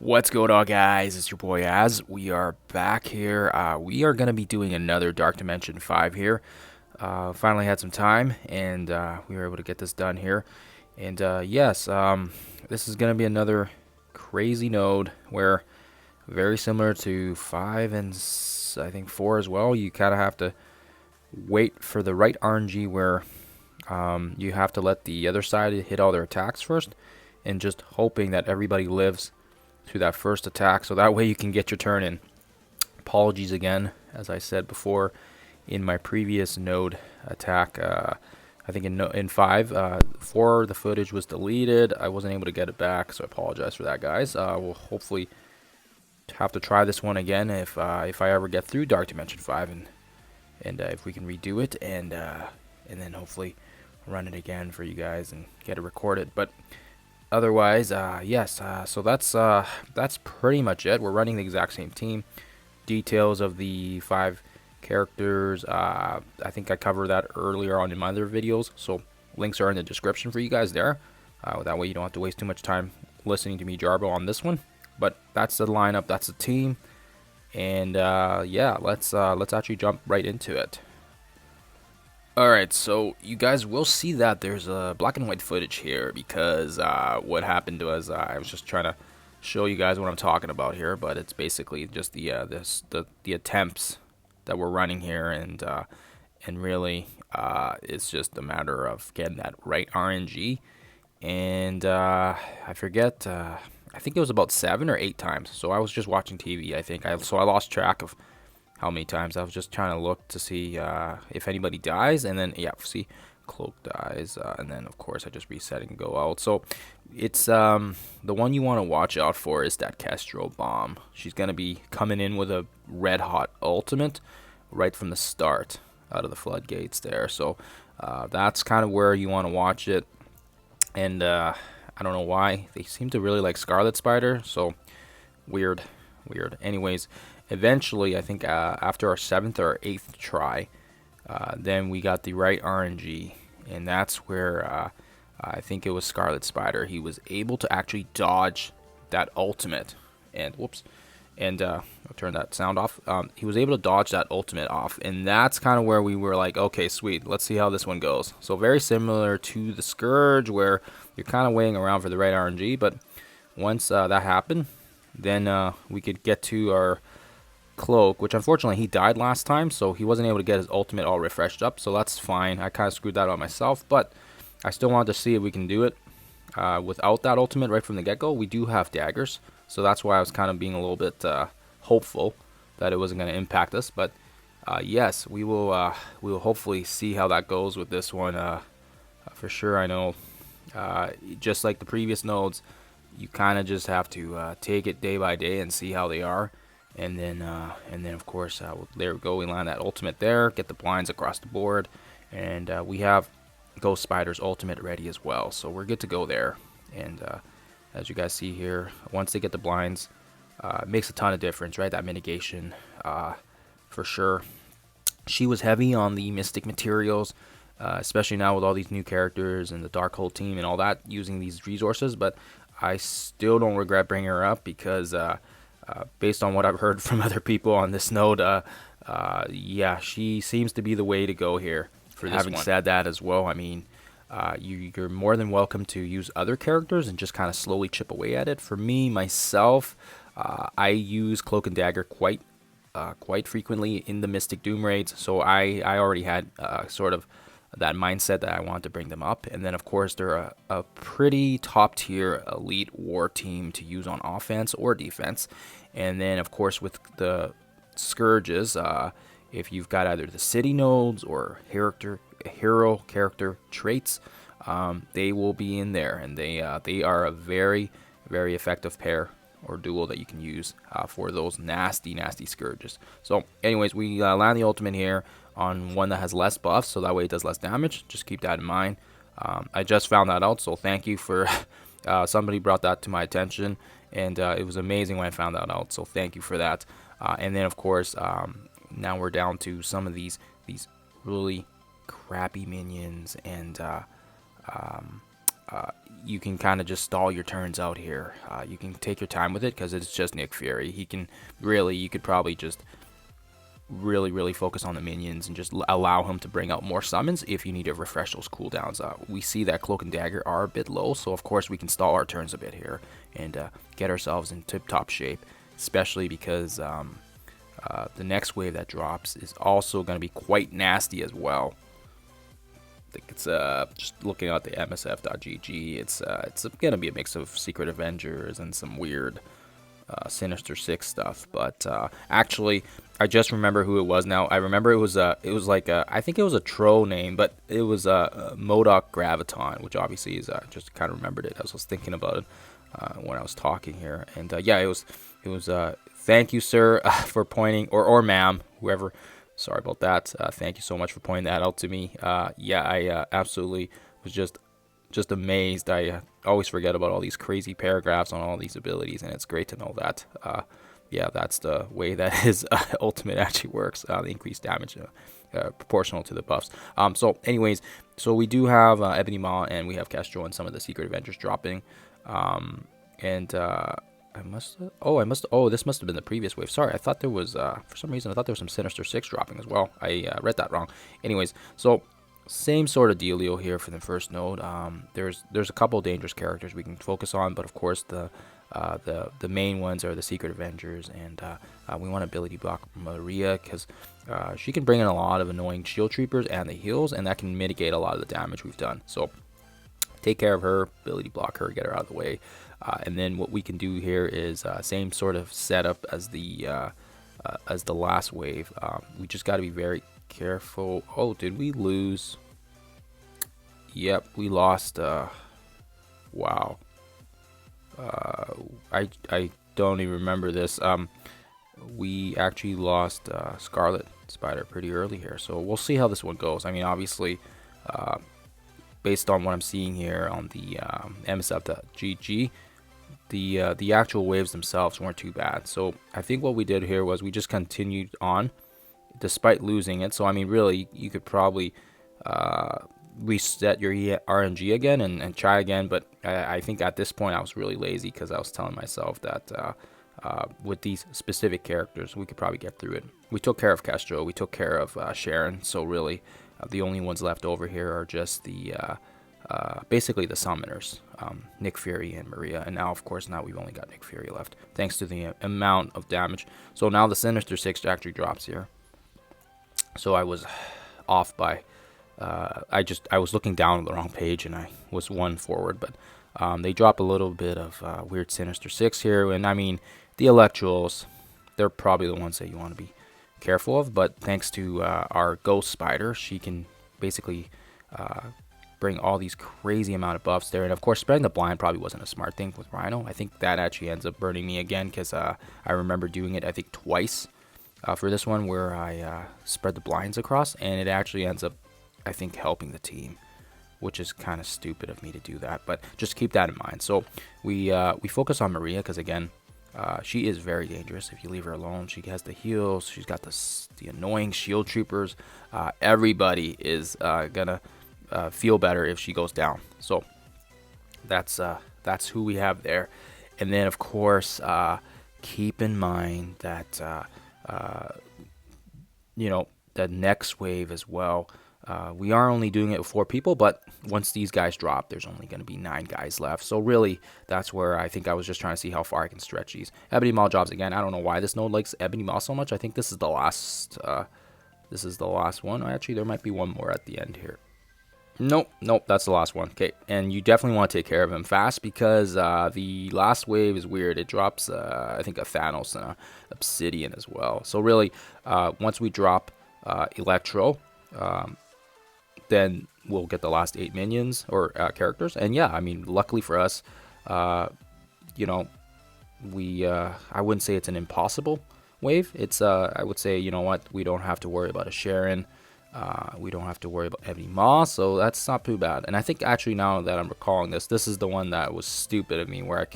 What's going on, guys? It's your boy Az. We are back here. We are going to be doing another Dark Dimension 5 here. Finally had some time, and we were able to get this done here. And yes, this is going to be another crazy node where, very similar to 5 and I think 4 as well, you kind of have to wait for the right RNG where you have to let the other side hit all their attacks first, and just hoping that everybody lives through that first attack, so that way you can get your turn in. Apologies again, as I said before in my previous node attack. I think in 5, 4 the footage was deleted. I wasn't able to get it back, so I apologize for that, guys. We'll hopefully have to try this one again if I ever get through Dark Dimension 5, and if we can redo it, and then hopefully run it again for you guys and get it recorded. But otherwise, yes, so that's pretty much it. We're running the exact same team. Details of the 5 characters, I think I covered that earlier on in my other videos, so links are in the description for you guys there. That way you don't have to waste too much time listening to me jarbo on this one. But that's the lineup, that's the team, and yeah, let's actually jump right into it. Alright, so you guys will see that there's a black and white footage here because what happened was I was just trying to show you guys what I'm talking about here, but it's basically just the attempts that we're running here, and really it's just a matter of getting that right RNG, and I forget, I think it was about 7 or 8 times. So I was just watching TV, I think, so I lost track of how many times. I was just trying to look to see if anybody dies, and then yeah, see, Cloak dies, and then of course I just reset and go out. So it's the one you want to watch out for is that Kestrel bomb. She's gonna be coming in with a red hot ultimate right from the start out of the floodgates there. So that's kind of where you want to watch it, and I don't know why they seem to really like Scarlet Spider, so weird. Anyways, eventually, I think after our 7th or 8th try, then we got the right RNG, and that's where I think it was Scarlet Spider. He was able to actually dodge that ultimate, and whoops, and I'll turn that sound off. He was able to dodge that ultimate off, and that's kind of where we were like, okay, sweet, let's see how this one goes. So very similar to the Scourge, where you're kind of waiting around for the right RNG, but once that happened, then we could get to our Cloak, which unfortunately he died last time, so he wasn't able to get his ultimate all refreshed up, so that's fine. I kind of screwed that on myself, but I still wanted to see if we can do it without that ultimate right from the get-go. We do have daggers, so that's why I was kind of being a little bit hopeful that it wasn't going to impact us. But yes, we will hopefully see how that goes with this one. For sure, I know, just like the previous nodes, you kind of just have to take it day by day and see how they are. And then of course, there we go. We land that ultimate there, get the blinds across the board, and we have Ghost Spider's ultimate ready as well. So we're good to go there. And as you guys see here, once they get the blinds, it makes a ton of difference, right? That mitigation, for sure. She was heavy on the Mystic materials, especially now with all these new characters and the Darkhold team and all that using these resources. But I still don't regret bringing her up because based on what I've heard from other people on this node, yeah, she seems to be the way to go here. For this Having one. Said that as well, I mean, you're more than welcome to use other characters and just kind of slowly chip away at it. For me, myself, I use Cloak and Dagger quite frequently in the Mystic Doom raids, so I already had sort of that mindset that I wanted to bring them up. And then of course they're a pretty top tier elite war team to use on offense or defense. And then of course with the Scourges, if you've got either the city nodes or hero character traits, they will be in there, and they are a very effective pair or duo that you can use for those nasty Scourges. So anyways, we land the ultimate here on one that has less buffs, so that way it does less damage. Just keep that in mind. I just found that out, so thank you for somebody brought that to my attention, and it was amazing when I found that out, so thank you for that. And then of course, now we're down to some of these really crappy minions, and you can kind of just stall your turns out here. You can take your time with it because it's just Nick Fury. He can really, you could probably just really focus on the minions and just allow him to bring out more summons if you need to refresh those cooldowns. We see that Cloak and Dagger are a bit low, so of course we can stall our turns a bit here and get ourselves in tip-top shape, especially because the next wave that drops is also going to be quite nasty as well. I think it's just looking at the MSF.gg, it's going to be a mix of Secret Avengers and some weird Sinister Six stuff, but actually, I just remember who it was now. I remember it was like I think it was a troll name, but it was Modoc Graviton, which obviously is just kind of remembered it as I was thinking about it when I was talking here, and yeah, it was thank you, sir, for pointing, or ma'am, whoever. Sorry about that. Thank you so much for pointing that out to me. Yeah, I absolutely was just amazed. I always forget about all these crazy paragraphs on all these abilities, and it's great to know that. Yeah, that's the way that his ultimate actually works. The increased damage proportional to the buffs. So anyways, so we do have Ebony Maw and we have Castro and some of the Secret Avengers dropping. And this must have been the previous wave. Sorry, I thought there was, for some reason, I thought there was some Sinister Six dropping as well. I read that wrong. Anyways, so same sort of dealio here for the first node. There's a couple dangerous characters we can focus on, but of course the main ones are the Secret Avengers, and we want ability block Maria because she can bring in a lot of annoying shield troopers and the heals, and that can mitigate a lot of the damage we've done. So take care of her, ability block her, get her out of the way, and then what we can do here is same sort of setup as the last wave. We just got to be very careful. Oh, did we lose? Yep, we lost. Wow. I don't even remember this. We actually lost Scarlet Spider pretty early here, so we'll see how this one goes. I mean, obviously, based on what I'm seeing here on the MSF.gg, the actual waves themselves weren't too bad. So I think what we did here was we just continued on despite losing it. So I mean, really, you could probably reset your RNG again and try again, but I think at this point I was really lazy because I was telling myself that with these specific characters we could probably get through it. We took care of Castro, we took care of Sharon, so really the only ones left over here are just the basically the summoners, Nick Fury and Maria, and now of course now we've only got Nick Fury left thanks to the amount of damage. So now the Sinister Six actually drops here. So I was off by I was looking down the wrong page and I was one forward, but they drop a little bit of weird Sinister Six here, and I mean the Electros, they're probably the ones that you want to be careful of, but thanks to our Ghost Spider, she can basically bring all these crazy amount of buffs there, and of course spreading the blind probably wasn't a smart thing with Rhino. I think that actually ends up burning me again because I remember doing it I think twice for this one where I spread the blinds across, and it actually ends up I think helping the team, which is kind of stupid of me to do that, but just keep that in mind. So we focus on Maria because again she is very dangerous if you leave her alone. She has the heals, she's got the annoying shield troopers. Everybody is gonna feel better if she goes down. So that's who we have there. And then of course keep in mind that you know, the next wave as well, we are only doing it with 4 people, but once these guys drop, there's only going to be 9 guys left. So really, that's where I think I was just trying to see how far I can stretch these. Ebony Maw drops again. I don't know why this node likes Ebony Maw so much. I think this is the last. This is the last one. Actually, there might be one more at the end here. Nope, that's the last one. Okay, and you definitely want to take care of him fast because the last wave is weird. It drops, I think, a Thanos and a Obsidian as well. So really, once we drop Electro, then we'll get the last 8 minions or characters. And yeah, I mean, luckily for us, you know, I wouldn't say it's an impossible wave. It's I would say, you know what, we don't have to worry about a Sharon. We don't have to worry about Ebony Maw, so that's not too bad. And I think actually now that I'm recalling this is the one that was stupid of me, where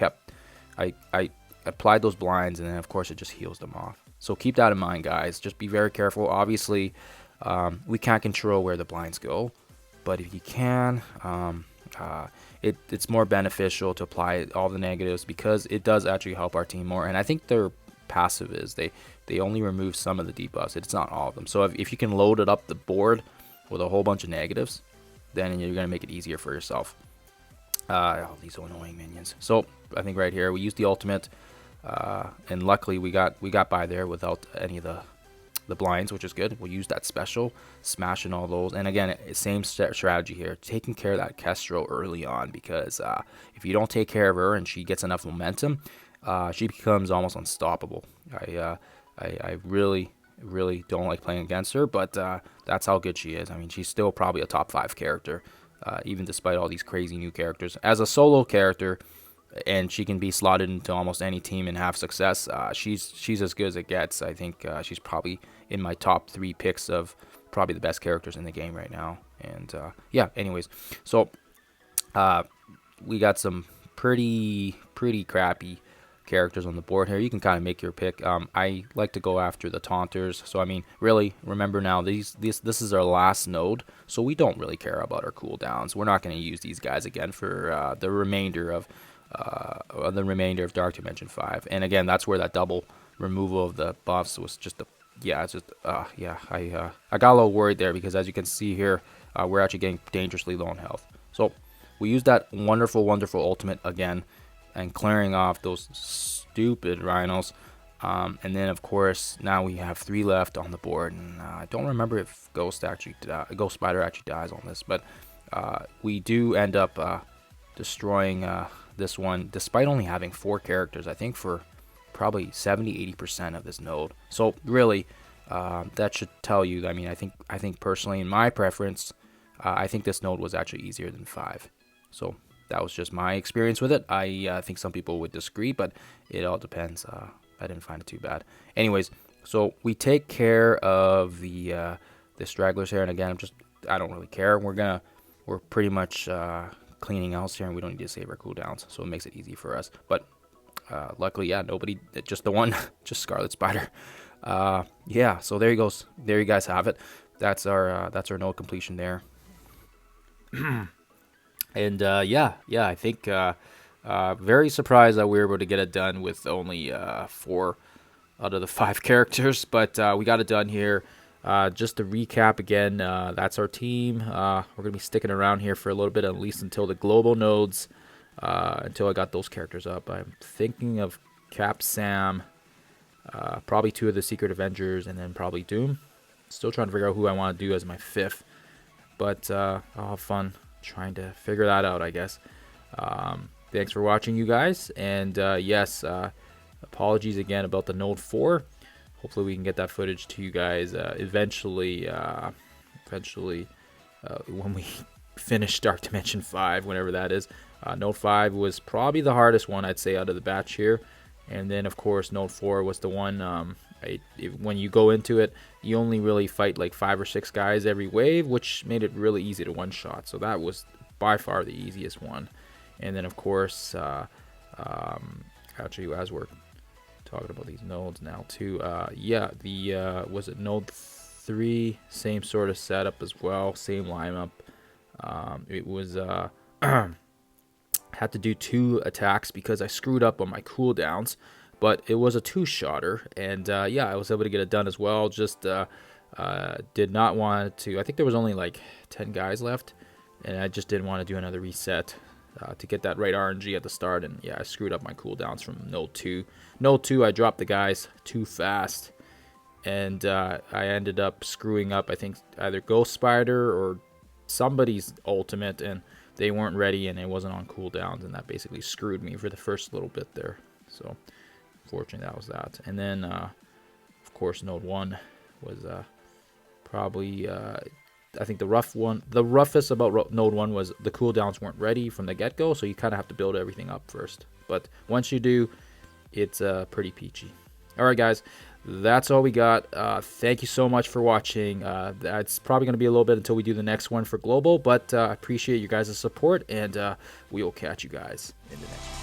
I applied those blinds, and then of course it just heals them off. So keep that in mind, guys. Just be very careful. Obviously, we can't control where the blinds go, but if you can, It's more beneficial to apply all the negatives because it does actually help our team more. And I think their passive is they only remove some of the debuffs. It's not all of them. So if you can load it up the board with a whole bunch of negatives, then you're going to make it easier for yourself. Oh, these annoying minions. So I think right here we used the ultimate, and luckily we got by there without any of the blinds, which is good. We'll use that special, smashing all those. And again, same strategy here, taking care of that Kestrel early on, because if you don't take care of her and she gets enough momentum, she becomes almost unstoppable. I really don't like playing against her, but that's how good she is. I mean, she's still probably a top 5 character, even despite all these crazy new characters. As a solo character, and she can be slotted into almost any team and have success, she's as good as it gets. I think she's probably in my top 3 picks of probably the best characters in the game right now. And yeah, anyways, so we got some pretty crappy characters on the board here. You can kind of make your pick. I like to go after the taunters. So I mean, really, remember now, this is our last node, so we don't really care about our cooldowns. We're not going to use these guys again for the remainder of Dark Dimension 5. And again, that's where that double removal of the buffs was just a I got a little worried there, because as you can see here, we're actually getting dangerously low on health. So we used that wonderful ultimate again, and clearing off those stupid rhinos. And then of course now we have 3 left on the board, and I don't remember if Ghost Spider actually dies on this, but we do end up destroying this one despite only having 4 characters, I think, for probably 70-80% of this node. So really, that should tell you. I mean, I think personally, in my preference, I think this node was actually easier than 5. So that was just my experience with it. I think some people would disagree, but it all depends. I didn't find it too bad. Anyways, so we take care of the stragglers here, and again, I don't really care. We're pretty much cleaning house here, and we don't need to save our cooldowns, so it makes it easy for us. But luckily, yeah, nobody, just the one, just Scarlet Spider. Yeah, so there he goes. There you guys have it. That's our node completion there. And yeah, I think very surprised that we were able to get it done with only 4 out of the 5 characters, but we got it done here. Just to recap again, that's our team. We're gonna be sticking around here for a little bit, at least until the global nodes, until I got those characters up. I'm thinking of Cap Sam, probably 2 of the Secret Avengers, and then probably Doom. Still trying to figure out who I want to do as my 5th, but I'll have fun trying to figure that out, I guess. Thanks for watching, you guys, and yes, apologies again about the Node 4. Hopefully we can get that footage to you guys eventually when we finish Dark Dimension 5, whenever that is. Node 5 was probably the hardest one, I'd say, out of the batch here. And then, of course, Node 4 was the one, when you go into it, you only really fight like 5 or 6 guys every wave, which made it really easy to one-shot. So that was by far the easiest one. And then, of course, actually, as we're talking about these nodes now too, yeah, was it Node 3, same sort of setup as well, same lineup. It was had to do 2 attacks because I screwed up on my cooldowns, but it was a 2-shotter, and yeah, I was able to get it done as well. Just did not want to, I think there was only like 10 guys left, and I just didn't want to do another reset to get that right RNG at the start. And yeah, I screwed up my cooldowns from Node 2. Node 2, I dropped the guys too fast, and I ended up screwing up, I think, either Ghost Spider or somebody's ultimate, and they weren't ready, and it wasn't on cooldowns, and that basically screwed me for the first little bit there. So unfortunately, that was that. And then of course, Node 1 was probably I think the roughest about Node 1 was the cooldowns weren't ready from the get-go, so you kind of have to build everything up first. But once you do, it's pretty peachy. All right, guys, that's all we got. Thank you so much for watching. That's probably going to be a little bit until we do the next one for global, but I appreciate you guys' support, and we will catch you guys in the next one.